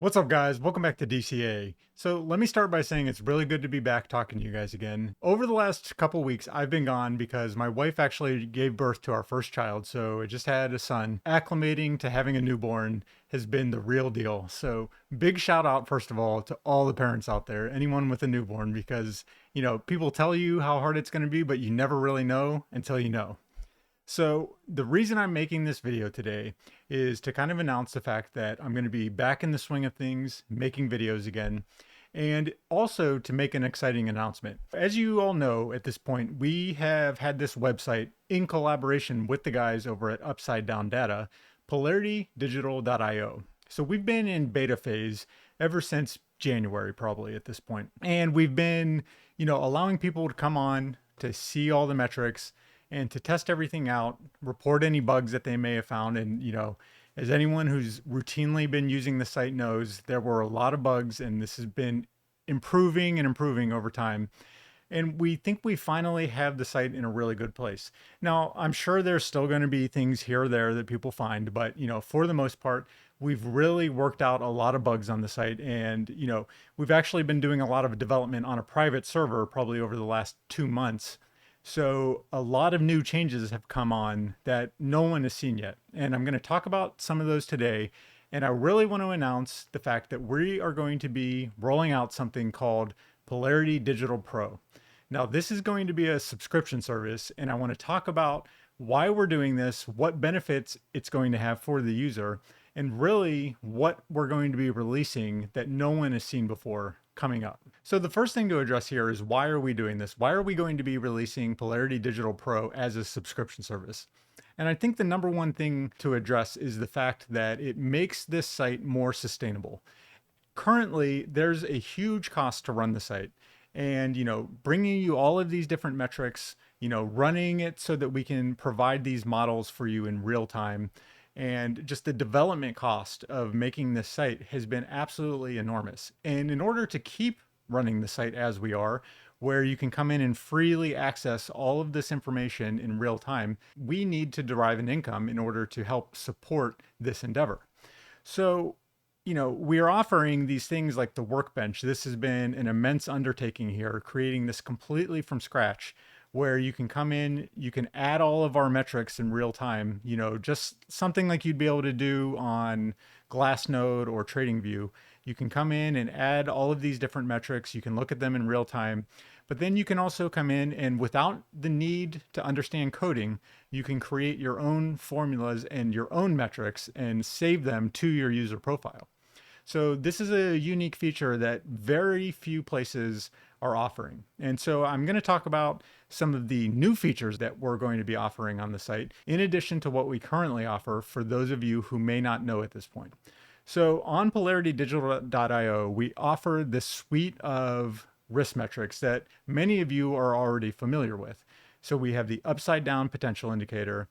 What's up, guys? Welcome back to DCA. So let me start by saying it's really good to be back talking to you guys again. Over the last couple weeks, I've been gone because my wife actually gave birth to our first child, so I just had a son. Acclimating to having a newborn has been the real deal. So big shout out, first of all, to all the parents out there, anyone with a newborn, because, people tell you how hard it's going to be, but you never really know until you know. So, the reason I'm making this video today is to kind of announce the fact that I'm going to be back in the swing of things, making videos again, and also to make an exciting announcement. As you all know at this point, we have had this website in collaboration with the guys over at Upside Down Data, polaritydigital.io. So, we've been in beta phase ever since January, probably at this point. And we've been, allowing people to come on to see all the metrics and to test everything out, report any bugs that they may have found. And, as anyone who's routinely been using the site knows, there were a lot of bugs, and this has been improving and improving over time. And we think we finally have the site in a really good place. Now, I'm sure there's still going to be things here or there that people find, but, for the most part, we've really worked out a lot of bugs on the site. And, we've actually been doing a lot of development on a private server probably over the last 2 months. So a lot of new changes have come on that no one has seen yet. And I'm going to talk about some of those today. And I really want to announce the fact that we are going to be rolling out something called Polarity Digital Pro. Now, this is going to be a subscription service, and I want to talk about why we're doing this, what benefits it's going to have for the user, and really what we're going to be releasing that no one has seen before coming up. So the first thing to address here is, why are we doing this? Why are we going to be releasing Polarity Digital Pro as a subscription service? And I think the number one thing to address is the fact that it makes this site more sustainable. Currently, there's a huge cost to run the site. And, bringing you all of these different metrics, running it so that we can provide these models for you in real time, and just the development cost of making this site has been absolutely enormous. And in order to keep running the site as we are, where you can come in and freely access all of this information in real time, we need to derive an income in order to help support this endeavor. So, we are offering these things like the workbench. This has been an immense undertaking here, creating this completely from scratch, where you can come in, you can add all of our metrics in real time, just something like you'd be able to do on Glassnode or TradingView. You can come in and add all of these different metrics. You can look at them in real time, but then you can also come in and, without the need to understand coding, you can create your own formulas and your own metrics and save them to your user profile. So this is a unique feature that very few places are offering. And so I'm going to talk about some of the new features that we're going to be offering on the site, in addition to what we currently offer for those of you who may not know at this point. So on polaritydigital.io, we offer this suite of risk metrics that many of you are already familiar with. So we have the upside down potential indicator,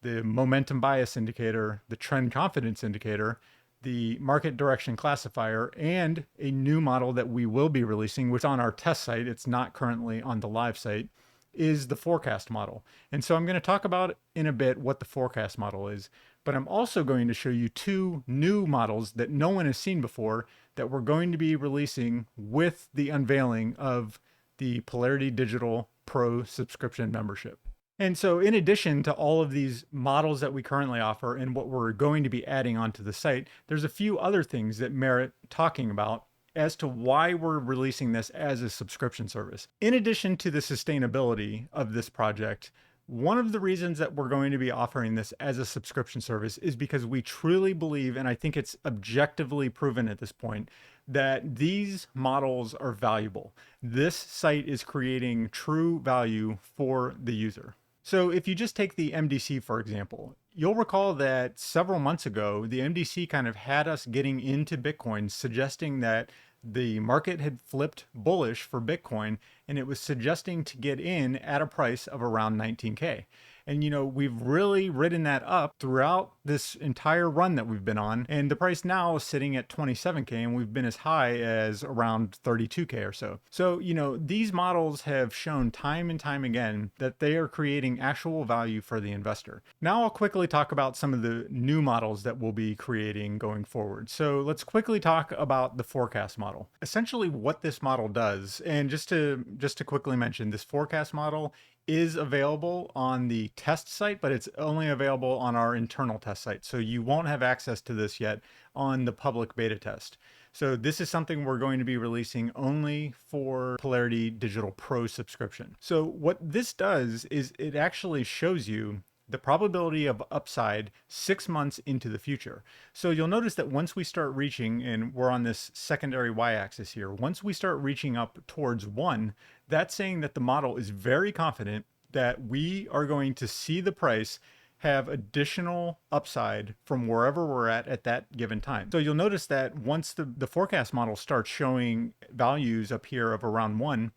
the momentum bias indicator, the trend confidence indicator, the market direction classifier, and a new model that we will be releasing, which on our test site, it's not currently on the live site, is the forecast model. And so I'm going to talk about in a bit what the forecast model is, but I'm also going to show you two new models that no one has seen before that we're going to be releasing with the unveiling of the Polarity Digital Pro subscription membership. And so, in addition to all of these models that we currently offer and what we're going to be adding onto the site, there's a few other things that merit talking about as to why we're releasing this as a subscription service. In addition to the sustainability of this project, one of the reasons that we're going to be offering this as a subscription service is because we truly believe, and I think it's objectively proven at this point, that these models are valuable. This site is creating true value for the user. So if you just take the MDC, for example, you'll recall that several months ago, the MDC kind of had us getting into Bitcoin, suggesting that the market had flipped bullish for Bitcoin, and it was suggesting to get in at a price of around 19K. And, we've really ridden that up throughout this entire run that we've been on. And the price now is sitting at 27K, and we've been as high as around 32K or so. So, these models have shown time and time again that they are creating actual value for the investor. Now I'll quickly talk about some of the new models that we'll be creating going forward. So let's quickly talk about the forecast model. Essentially what this model does, and just to quickly mention, this forecast model is available on the test site, but it's only available on our internal test site. So you won't have access to this yet on the public beta test. So this is something we're going to be releasing only for Polarity Digital Pro subscription. So what this does is it actually shows you the probability of upside 6 months into the future. So you'll notice that once we start reaching, and we're on this secondary y-axis here, once we start reaching up towards 1, that's saying that the model is very confident that we are going to see the price have additional upside from wherever we're at that given time. So you'll notice that once the forecast model starts showing values up here of around 1,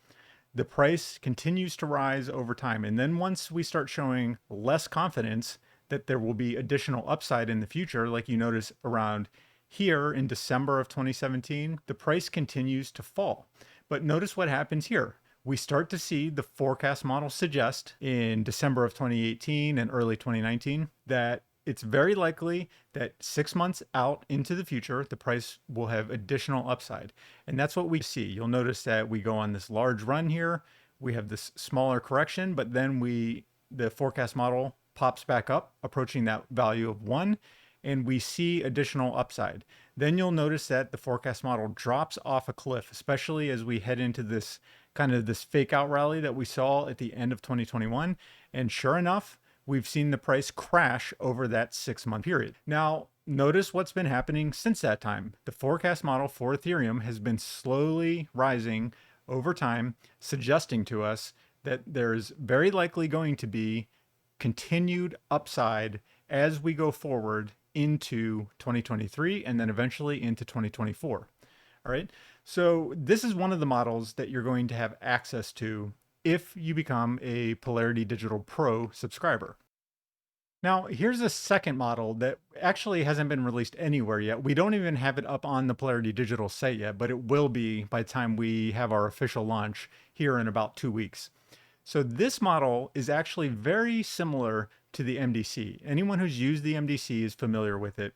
the price continues to rise over time. And then once we start showing less confidence that there will be additional upside in the future, like you notice around here in December of 2017, the price continues to fall. But notice what happens here. We start to see the forecast model suggest in December of 2018 and early 2019 that it's very likely that 6 months out into the future, the price will have additional upside. And that's what we see. You'll notice that we go on this large run here. We have this smaller correction, but then the forecast model pops back up, approaching that value of 1, and we see additional upside. Then you'll notice that the forecast model drops off a cliff, especially as we head into this kind of this fake out rally that we saw at the end of 2021. And sure enough, we've seen the price crash over that 6-month period. Now, notice what's been happening since that time. The forecast model for Ethereum has been slowly rising over time, suggesting to us that there's very likely going to be continued upside as we go forward into 2023 and then eventually into 2024. All right. So this is one of the models that you're going to have access to if you become a Polarity Digital Pro subscriber. Now, here's a second model that actually hasn't been released anywhere yet. We don't even have it up on the Polarity Digital site yet, but it will be by the time we have our official launch here in about 2 weeks. So this model is actually very similar to the MDC. Anyone who's used the MDC is familiar with it.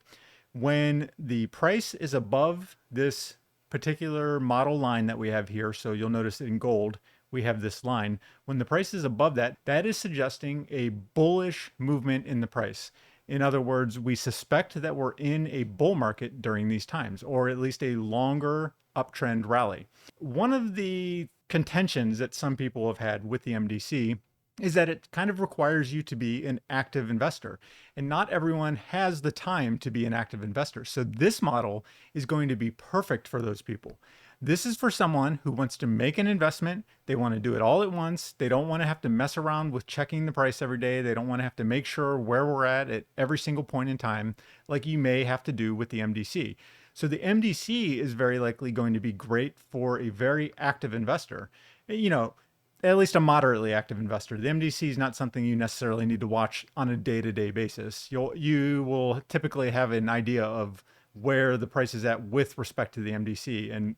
When the price is above this particular model line that we have here, so you'll notice in gold, we have this line. When the price is above that, that is suggesting a bullish movement in the price. In other words, we suspect that we're in a bull market during these times, or at least a longer uptrend rally. One of the contentions that some people have had with the MDC is that it kind of requires you to be an active investor, and not everyone has the time to be an active investor. So this model is going to be perfect for those people. This is for someone who wants to make an investment. They want to do it all at once. They don't want to have to mess around with checking the price every day. They don't want to have to make sure where we're at every single point in time, like you may have to do with the MDC. So the MDC is very likely going to be great for a very active investor. At least a moderately active investor. The MDC is not something you necessarily need to watch on a day-to-day basis. You will typically have an idea of where the price is at with respect to the MDC. And,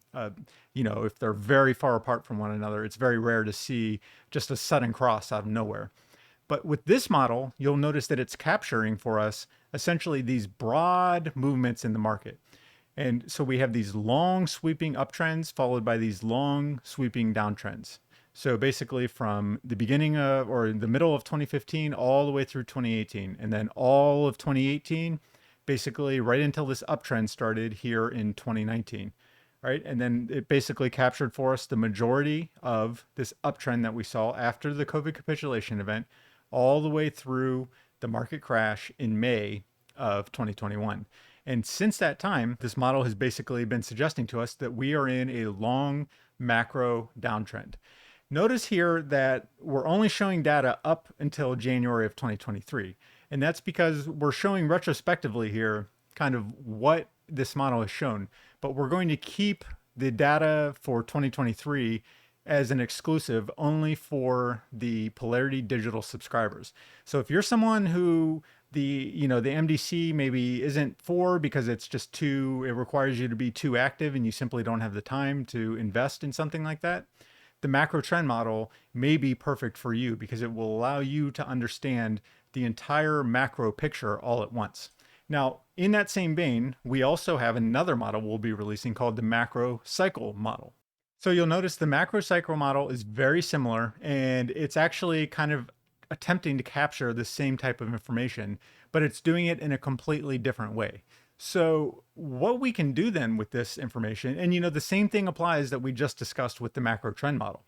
if they're very far apart from one another, it's very rare to see just a sudden cross out of nowhere. But with this model, you'll notice that it's capturing for us essentially these broad movements in the market. And so we have these long sweeping uptrends followed by these long sweeping downtrends. So basically from the beginning of, or the middle of 2015 all the way through 2018, and then all of 2018, basically right until this uptrend started here in 2019, right? And then it basically captured for us the majority of this uptrend that we saw after the COVID capitulation event, all the way through the market crash in May of 2021. And since that time, this model has basically been suggesting to us that we are in a long macro downtrend. Notice here that we're only showing data up until January of 2023. And that's because we're showing retrospectively here kind of what this model has shown. But we're going to keep the data for 2023 as an exclusive only for the Polarity digital subscribers. So if you're someone who the MDC maybe isn't for because it's just too, it requires you to be too active and you simply don't have the time to invest in something like that, the macro trend model may be perfect for you because it will allow you to understand the entire macro picture all at once. Now, in that same vein, we also have another model we'll be releasing called the macro cycle model. So you'll notice the macro cycle model is very similar, and it's actually kind of attempting to capture the same type of information, but it's doing it in a completely different way. So what we can do then with this information, and the same thing applies that we just discussed with the macro trend model.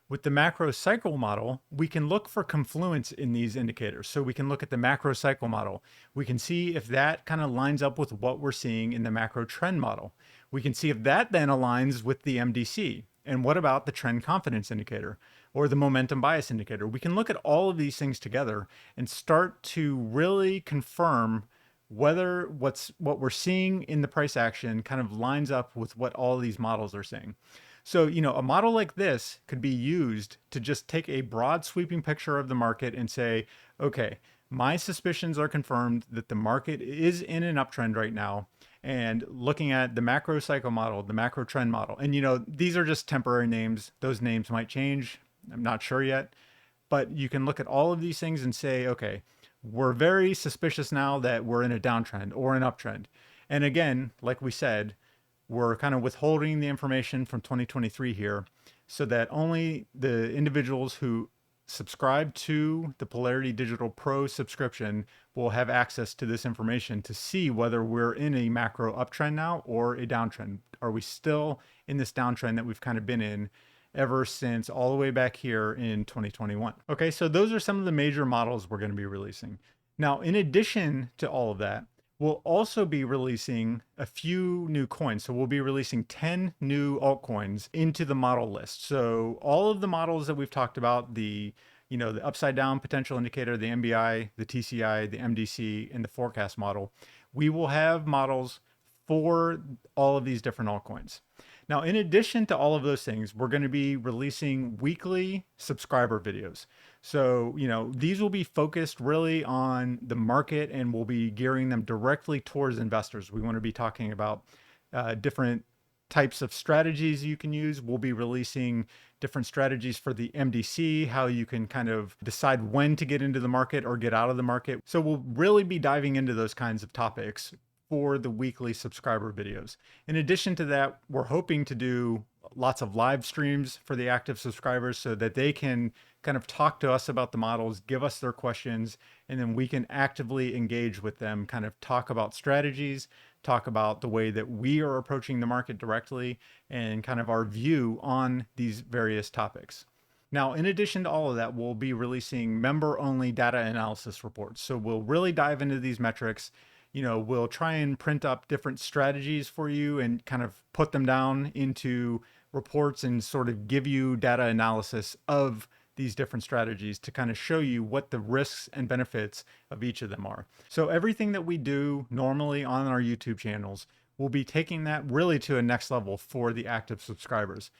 With the macro cycle model, we can look for confluence in these indicators. So we can look at the macro cycle model. We can see if that kind of lines up with what we're seeing in the macro trend model. We can see if that then aligns with the MDC. And what about the trend confidence indicator or the momentum bias indicator? We can look at all of these things together and start to really confirm whether what we're seeing in the price action kind of lines up with what all of these models are saying. So, a model like this could be used to just take a broad sweeping picture of the market and say, okay, my suspicions are confirmed that the market is in an uptrend right now. And looking at the macro cycle model, the macro trend model, and these are just temporary names. Those names might change. I'm not sure yet. But you can look at all of these things and say, okay, we're very suspicious now that we're in a downtrend or an uptrend. And again, like we said, we're kind of withholding the information from 2023 here so that only the individuals who subscribe to the Polarity Digital Pro subscription will have access to this information to see whether we're in a macro uptrend now or a downtrend. Are we still in this downtrend that we've kind of been in ever since all the way back here in 2021? Okay, so those are some of the major models we're going to be releasing. Now, in addition to all of that, we'll also be releasing a few new coins. So we'll be releasing 10 new altcoins into the model list. So all of the models that we've talked about, the upside down potential indicator, the MBI, the TCI, the MDC, and the forecast model, we will have models for all of these different altcoins. Now, in addition to all of those things, we're going to be releasing weekly subscriber videos. So, these will be focused really on the market and we'll be gearing them directly towards investors. We want to be talking about different types of strategies you can use. We'll be releasing different strategies for the MDC, how you can kind of decide when to get into the market or get out of the market. So we'll really be diving into those kinds of topics for the weekly subscriber videos. In addition to that, we're hoping to do lots of live streams for the active subscribers so that they can kind of talk to us about the models, give us their questions, and then we can actively engage with them, kind of talk about strategies, talk about the way that we are approaching the market directly, and kind of our view on these various topics. Now, in addition to all of that, we'll be releasing member-only data analysis reports. So we'll really dive into these metrics. We'll try and print up different strategies for you and kind of put them down into reports and sort of give you data analysis of these different strategies to kind of show you what the risks and benefits of each of them are. So everything that we do normally on our YouTube channels, we'll be taking that really to a next level for the active subscribers.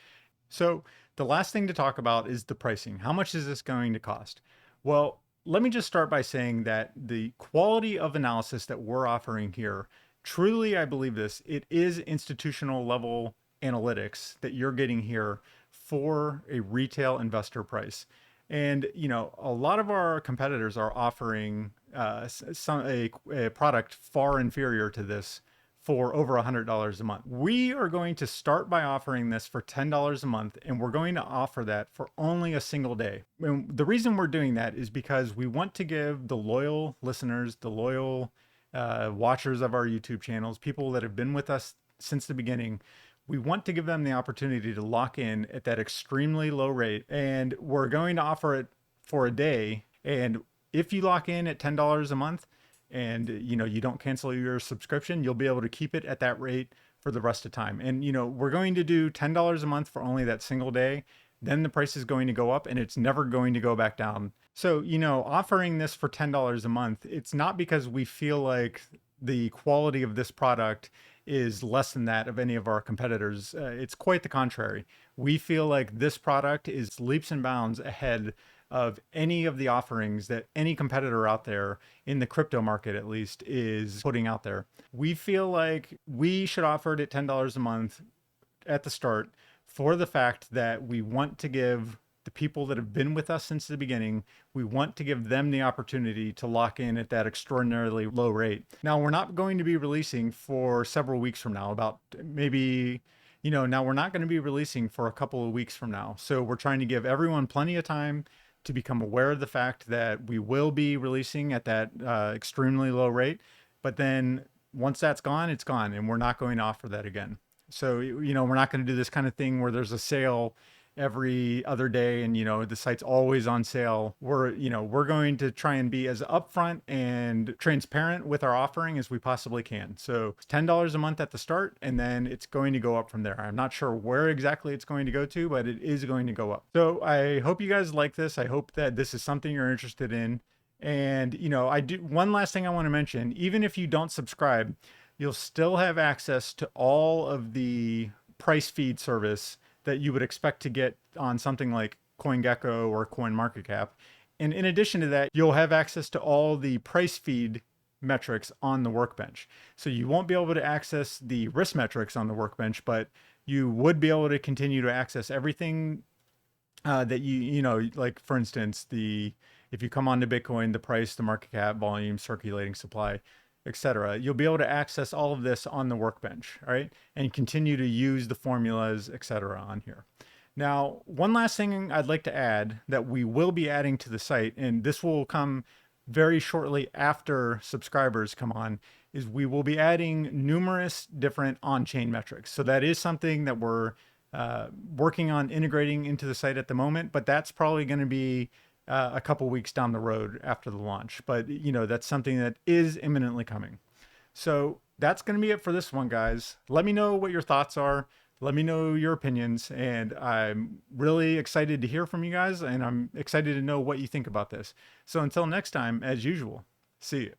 So the last thing to talk about is the pricing. How much is this going to cost? Well, let me just start by saying that the quality of analysis that we're offering here, truly, I believe this, it is institutional level analytics that you're getting here for a retail investor price. And, a lot of our competitors are offering a product far inferior to this for over $100 a month. We are going to start by offering this for $10 a month, and we're going to offer that for only a single day. And the reason we're doing that is because we want to give the loyal listeners, the loyal watchers of our YouTube channels, people that have been with us since the beginning, we want to give them the opportunity to lock in at that extremely low rate. And we're going to offer it for a day. And if you lock in at $10 a month, and you don't cancel your subscription, you'll be able to keep it at that rate for the rest of time. And we're going to do $10 a month for only that single day. Then the price is going to go up and it's never going to go back down. So, offering this for $10 a month, it's not because we feel like the quality of this product is less than that of any of our competitors. It's quite the contrary. We feel like this product is leaps and bounds ahead of any of the offerings that any competitor out there in the crypto market, at least, is putting out there. We feel like we should offer it at $10 a month at the start for the fact that we want to give the people that have been with us since the beginning, we want to give them the opportunity to lock in at that extraordinarily low rate. Now, we're not going to be releasing for several weeks from now, about maybe, now we're not going to be releasing for a couple of weeks from now. So we're trying to give everyone plenty of time to become aware of the fact that we will be releasing at that extremely low rate. But then once that's gone, it's gone, and we're not going to offer that again. So, we're not going to do this kind of thing where there's a sale every other day and the site's always on sale. We're going to try and be as upfront and transparent with our offering as we possibly can. So it's $10 a month at the start, and then it's going to go up from there. I'm not sure where exactly it's going to go to, but it is going to go up. So I hope you guys like this. I hope that this is something you're interested in. And I do one last thing I want to mention. Even if you don't subscribe, you'll still have access to all of the price feed service that you would expect to get on something like CoinGecko or CoinMarketCap. And in addition to that, you'll have access to all the price feed metrics on the workbench. So you won't be able to access the risk metrics on the workbench, but you would be able to continue to access everything that like for instance, if you come onto Bitcoin, the price, the market cap, volume, circulating supply, etc. You'll be able to access all of this on the workbench, right? And continue to use the formulas, etc. on here. Now, one last thing I'd like to add that we will be adding to the site, and this will come very shortly after subscribers come on, is we will be adding numerous different on-chain metrics. So that is something that we're working on integrating into the site at the moment, but that's probably going to be a couple weeks down the road after the launch. But that's something that is imminently coming. So that's going to be it for this one, guys. Let me know what your thoughts are. Let me know your opinions, and I'm really excited to hear from you guys, and I'm excited to know what you think about this. So until next time, as usual, see you.